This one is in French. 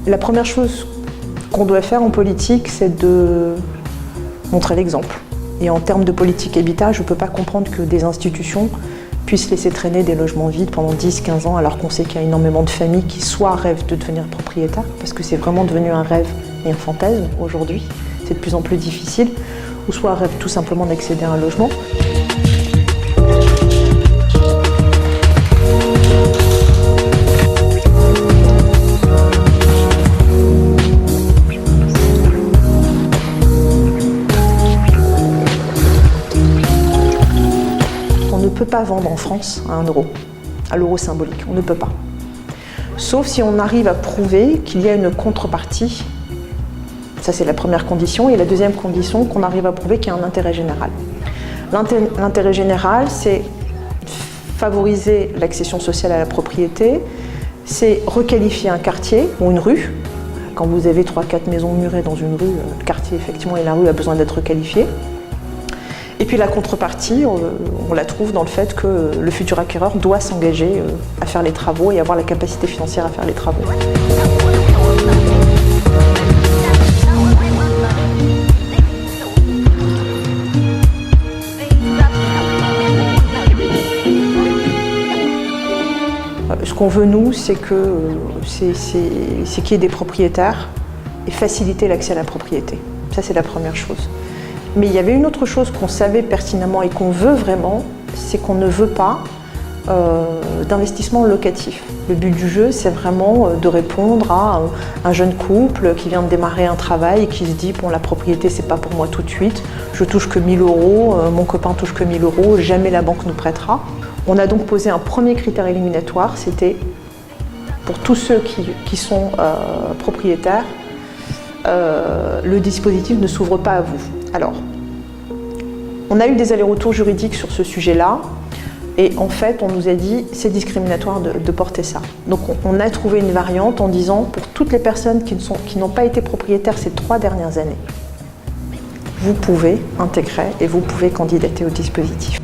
La première chose qu'on doit faire en politique, c'est de montrer l'exemple. Et en termes de politique habitat, je ne peux pas comprendre que des institutions puissent laisser traîner des logements vides pendant 10-15 ans, alors qu'on sait qu'il y a énormément de familles qui soit rêvent de devenir propriétaires, parce que c'est vraiment devenu un rêve et un fantasme aujourd'hui, c'est de plus en plus difficile, ou soit rêvent tout simplement d'accéder à un logement. On ne peut pas vendre en France à 1 euro, à l'euro symbolique, on ne peut pas. Sauf si on arrive à prouver qu'il y a une contrepartie. Ça, c'est la première condition. Et la deuxième condition, qu'on arrive à prouver qu'il y a un intérêt général. L'intérêt général, c'est favoriser l'accession sociale à la propriété, c'est requalifier un quartier ou une rue. Quand vous avez 3-4 maisons murées dans une rue, le quartier, effectivement, et la rue a besoin d'être requalifié. Et puis la contrepartie, on la trouve dans le fait que le futur acquéreur doit s'engager à faire les travaux et avoir la capacité financière à faire les travaux. Ce qu'on veut, nous, c'est qu'il y ait des propriétaires et faciliter l'accès à la propriété. Ça, c'est la première chose. Mais il y avait une autre chose qu'on savait pertinemment et qu'on veut vraiment, c'est qu'on ne veut pas d'investissement locatif. Le but du jeu, c'est vraiment de répondre à un jeune couple qui vient de démarrer un travail et qui se dit « bon, la propriété, c'est pas pour moi tout de suite, je touche que 1 000 euros, mon copain touche que 1 000 euros, jamais la banque nous prêtera ». On a donc posé un premier critère éliminatoire, c'était pour tous ceux qui sont propriétaires, le dispositif ne s'ouvre pas à vous. Alors, on a eu des allers-retours juridiques sur ce sujet-là, et en fait, on nous a dit c'est discriminatoire de porter ça. Donc, on a trouvé une variante en disant pour toutes les personnes qui n'ont pas été propriétaires ces 3 dernières années, vous pouvez intégrer et vous pouvez candidater au dispositif.